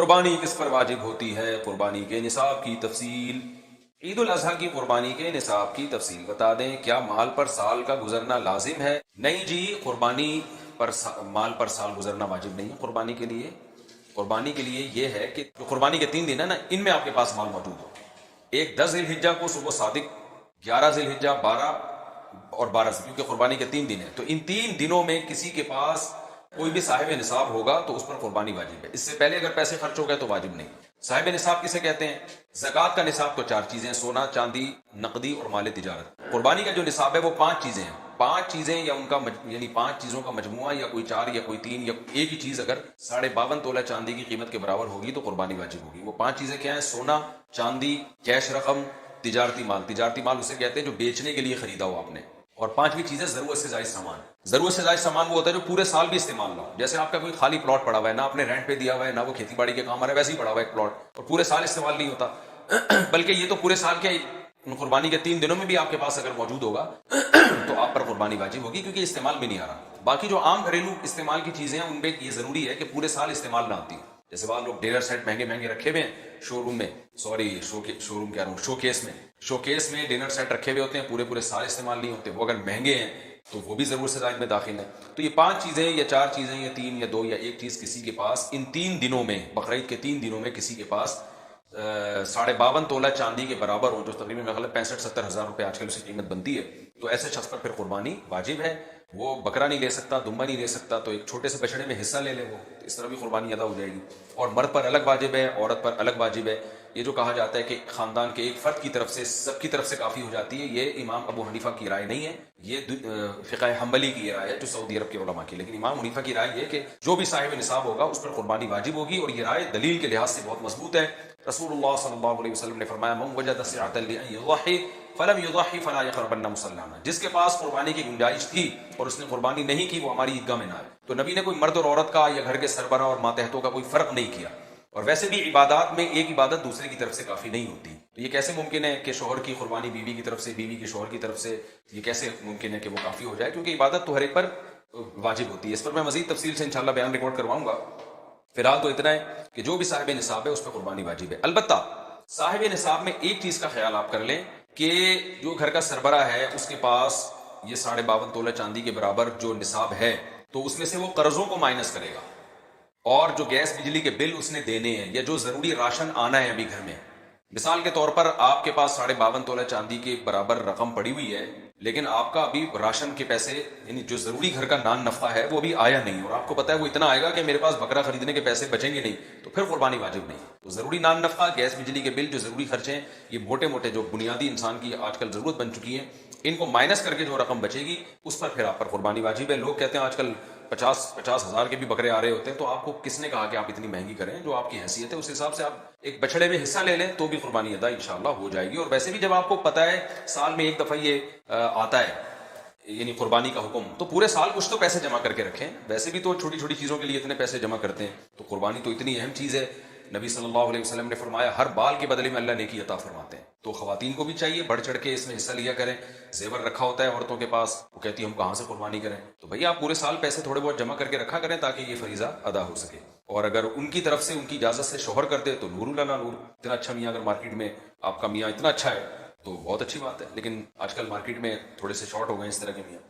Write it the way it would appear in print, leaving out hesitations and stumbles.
قربانی کس پر واجب ہوتی ہے؟ قربانی کے نصاب کی تفصیل۔ عید الاضحیٰ کی قربانی کے نصاب کی تفصیل بتا دیں۔ کیا مال پر سال کا گزرنا لازم ہے؟ نہیں جی، قربانی پر مال پر سال گزرنا واجب نہیں ہے قربانی کے لیے۔ قربانی کے لیے یہ ہے کہ جو قربانی کے 3 دن ہے نا، ان میں آپ کے پاس مال موجود ہو۔ ایک 10 ذی الحجہ کو صبح صادق، 11 ذی الحجہ، 12 اور 12 کیونکہ قربانی کے 3 دن ہیں، تو ان 3 دنوں میں کسی کے پاس کوئی بھی صاحب نصاب ہوگا تو اس پر قربانی واجب ہے۔ اس سے پہلے اگر پیسے خرچ ہو گئے تو واجب نہیں۔ صاحب نصاب کسے کہتے ہیں؟ زکوٰۃ کا نصاب تو 4 چیزیں ہیں: سونا، چاندی، نقدی اور مال تجارت۔ قربانی کا جو نصاب ہے وہ 5 چیزیں ہیں۔ 5 چیزیں یا ان کا یعنی 5 چیزوں کا مجموعہ، یا کوئی 4 یا کوئی 3 یا ایک ہی چیز اگر 52.5 تولہ چاندی کی قیمت کے برابر ہوگی تو قربانی واجب ہوگی۔ وہ 5 چیزیں کیا ہیں؟ سونا، چاندی، کیش رقم، تجارتی مال۔ تجارتی مال اسے کہتے ہیں جو بیچنے کے لیے خریدا ہو آپ نے۔ اور 5ویں چیز ہے ضرورت سے زائد سامان۔ ضرورت سے زائد سامان وہ ہوتا ہے جو پورے سال بھی استعمال نہ ہو۔ جیسے آپ کا کوئی خالی پلاٹ پڑا ہوا ہے، نہ آپ نے رینٹ پہ دیا ہوا ہے، نہ وہ کھیتی باڑی کے کام آ رہا ہے، ویسے ہی پڑا ہوا ہے ایک پلاٹ، اور پورے سال استعمال نہیں ہوتا۔ بلکہ یہ تو پورے سال کیا قربانی کے 3 دنوں میں بھی آپ کے پاس اگر موجود ہوگا تو آپ پر قربانی واجب ہوگی، کیونکہ استعمال بھی نہیں آ رہا۔ باقی جو عام گھریلو استعمال کی چیزیں ہیں ان پہ یہ ضروری ہے کہ پورے سال استعمال نہ آتی ہوں۔ جیسے بعض لوگ ڈنر سیٹ مہنگے مہنگے رکھے ہوئے ہیں شو روم میں، شو کیس میں ڈنر سیٹ رکھے ہوئے ہوتے ہیں، پورے سال استعمال نہیں ہوتے۔ وہ اگر مہنگے ہیں تو وہ بھی ضرورت سے زائد میں داخل ہے۔ تو یہ 5 چیزیں یا 4 چیزیں یا 3 یا 2 یا ایک چیز کسی کے پاس ان 3 دنوں میں، بقرعید کے 3 دنوں میں کسی کے پاس 52.5 تولہ چاندی کے برابر ہو، جو تقریباً 65-70 ہزار روپے آج کل اس کی قیمت بنتی ہے، تو ایسے شخص پر پھر قربانی واجب ہے۔ وہ بکرا نہیں لے سکتا، دمبا نہیں لے سکتا، تو ایک چھوٹے سے بچڑے میں حصہ لے لے، وہ اس طرح بھی قربانی ادا ہو جائے گی۔ اور مرد پر الگ واجب ہے، عورت پر الگ واجب ہے۔ یہ جو کہا جاتا ہے کہ خاندان کے ایک فرد کی طرف سے سب کی طرف سے کافی ہو جاتی ہے، یہ امام ابو حنیفہ کی رائے نہیں ہے، یہ فقہ حنبلی کی رائے ہے جو سعودی عرب کے علماء کی۔ لیکن امام حنیفہ کی رائے یہ کہ جو بھی صاحب نصاب ہوگا اس پر قربانی واجب ہوگی، اور یہ رائے دلیل کے لحاظ سے بہت مضبوط ہے۔ رسول اللہ صلی اللہ علیہ وسلم نے فرمایا: من وجد سعۃ لأن یضحی فلم یضحی فلا یقربن مصلانا۔ جس کے پاس قربانی کی گنجائش تھی اور اس نے قربانی نہیں کی، وہ ہماری عیدگاہ میں نہ آئے۔ تو نبی نے کوئی مرد اور عورت کا یا گھر کے سربراہ اور ماتحتوں کا کوئی فرق نہیں کیا۔ اور ویسے بھی عبادات میں ایک عبادت دوسرے کی طرف سے کافی نہیں ہوتی، تو یہ کیسے ممکن ہے کہ شوہر کی قربانی بیوی کی طرف سے، بیوی کی شوہر کی طرف سے، یہ کیسے ممکن ہے کہ وہ کافی ہو جائے؟ کیونکہ عبادت تو ہر ایک پر واجب ہوتی ہے۔ اس پر میں مزید تفصیل سے انشاءاللہ بیان ریکارڈ کرواؤں گا۔ فی الحال تو اتنا ہے کہ جو بھی صاحب نصاب ہے اس پہ قربانی واجب ہے۔ البتہ صاحب نصاب میں ایک چیز کا خیال آپ کر لیں کہ جو گھر کا سربراہ ہے اس کے پاس یہ 52.5 تولہ چاندی کے برابر جو نصاب ہے، تو اس میں سے وہ قرضوں کو مائنس کرے گا، اور جو گیس بجلی کے بل اس نے دینے ہیں، یا جو ضروری راشن آنا ہے ابھی گھر میں۔ مثال کے طور پر آپ کے پاس 52.5 تولہ چاندی کے برابر رقم پڑی ہوئی ہے، لیکن آپ کا ابھی راشن کے پیسے یعنی جو ضروری گھر کا نان نفع ہے وہ ابھی آیا نہیں، اور آپ کو پتا ہے وہ اتنا آئے گا کہ میرے پاس بکرا خریدنے کے پیسے بچیں گے نہیں، تو پھر قربانی واجب نہیں۔ تو ضروری نان نفع، گیس بجلی کے بل، جو ضروری خرچے ہیں، یہ موٹے موٹے جو بنیادی انسان کی آج کل ضرورت بن چکی ہے، ان کو مائنس کر کے جو رقم بچے گی اس پر پھر آپ پر قربانی واجب ہے۔ لوگ کہتے ہیں آج کل 50 ہزار کے بھی بکرے آ رہے ہوتے ہیں، تو آپ کو کس نے کہا کہ آپ اتنی مہنگی کریں؟ جو آپ کی حیثیت ہے اس حساب سے آپ ایک بچڑے میں حصہ لے لیں تو بھی قربانی ادا انشاءاللہ ہو جائے گی۔ اور ویسے بھی جب آپ کو پتا ہے سال میں ایک دفعہ یہ آتا ہے یعنی قربانی کا حکم، تو پورے سال کچھ تو پیسے جمع کر کے رکھیں۔ ویسے بھی تو چھوٹی چھوٹی چیزوں کے لیے اتنے پیسے جمع کرتے ہیں، تو قربانی تو اتنی اہم چیز ہے۔ نبی صلی اللہ علیہ وسلم نے فرمایا ہر بال کے بدلے میں اللہ نیکی عطا فرماتے ہیں، تو خواتین کو بھی چاہیے بڑھ چڑھ کے اس میں حصہ لیا کریں۔ زیور رکھا ہوتا ہے عورتوں کے پاس، وہ کہتی ہے ہم کہاں سے قربانی کریں، تو بھئی آپ پورے سال پیسے تھوڑے بہت جمع کر کے رکھا کریں تاکہ یہ فریضہ ادا ہو سکے۔ اور اگر ان کی طرف سے ان کی اجازت سے شوہر کر دے تو نور لنا نور۔ اتنا اچھا میاں اگر مارکیٹ میں آپ کا میاں اتنا اچھا ہے تو بہت اچھی بات ہے، لیکن آج کل مارکیٹ میں تھوڑے سے شارٹ ہو گئے اس طرح کے میاں۔